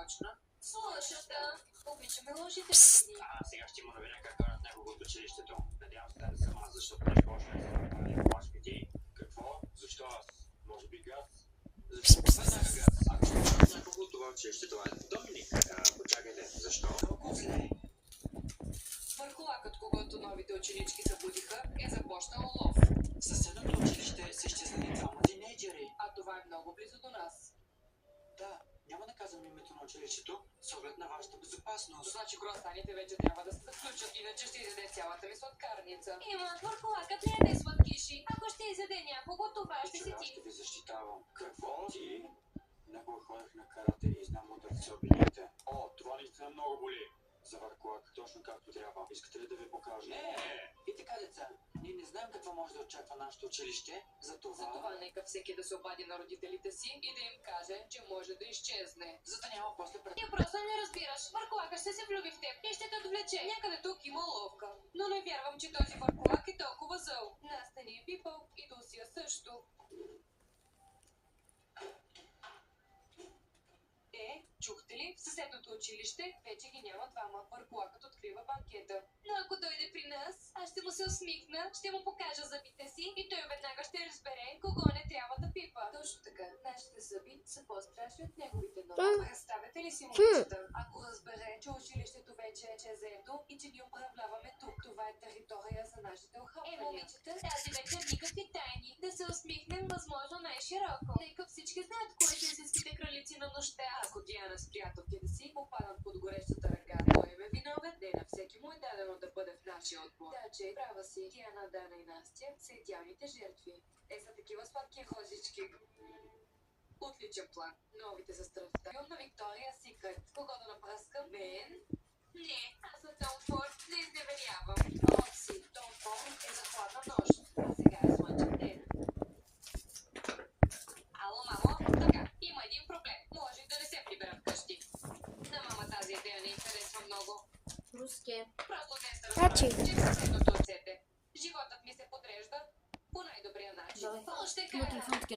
почна? Слушата. Обичаме лошите Псst. новини. Сега ще има новина как карат някого от училището. Надявам се да не съм аз, защото нещо още не съм направил. Може би ти? Какво? Защо аз? Може би газ? Защо веднага газ? Ако ще карат някого от това училище, това е Доминик. Почакайте, защо? Колко зле? Върху лакът, когато новите ученички събудиха, е започнал лов. В съседното училище са изчезнали двама тинейджери. А това е много близо до нас. Да, няма да казвам името на училището, с оглед на вашата безопасност. Значи круасаните вече трябва да се включат, иначе ще изяде цялата ми сладкарница. Има, върху лакът не яде сладкиши. Ако ще изяде някого, това ще си Вчера ти. ще ви защитавам. Какво ти? Някога ходех на карате и знам ударци обидите. О, това наистина много боли. За върклак, точно както трябва. Искате ли да ви покажа? Не! И така, деца, ние не знаем какво може да очаква нашето училище, Затова нека всеки да се обади на родителите си и да им каже, че може да изчезне. за да няма после пред... Ти просто не разбираш. Върху лакът ще се влюби в теб и ще те отвлече. Някъде тук има ловка, но не вярвам, че този върхолак е толкова зъл. Настя ни е пипал и Дусия също. Чухте ли? В съседното училище вече ги няма двама. Върхолакът открива банкета. Но ако дойде при нас, аз ще му се усмихна, ще му покажа зъбите си и той веднага ще разбере кого не трябва да пипа. Точно така. Нашите зъби са по-страшни от неговите ноги. Представете ли си му ако разбере, че училището вече е заето и че ни управляваме тук. Това е територия за нашите охапвания. Момичета, тази вечер никакви тайни. Да се усмихнем възможно най-широко. Нека всички знаят кои са истинските кралици на нощта. Ако Диана с приятелките си попадат под горещата ръка, кой им е виновен? Не на всеки му е дадено да бъде в нашия отбор. Да, че права си. Диана, Дана и Настя са идеалните жертви. Те са такива сладки розички. Отличен план. Новите за страстта. На Виктория Секрет. Кого да напръскам? Мен? Не, аз съм Том Форд, не изневерявам. Окси. Том Форд е за хладна нощ. А сега е слънчев ден. Ало, мамо, така, има един проблем. Може и да не се прибера вкъщи. На мама тази идея не й харесва много. Русски. Просто днес да Значи. разбрах, че съседното отсете. Животът ми се подрежда по най-добрия начин. Още Фотки, кара. фотки.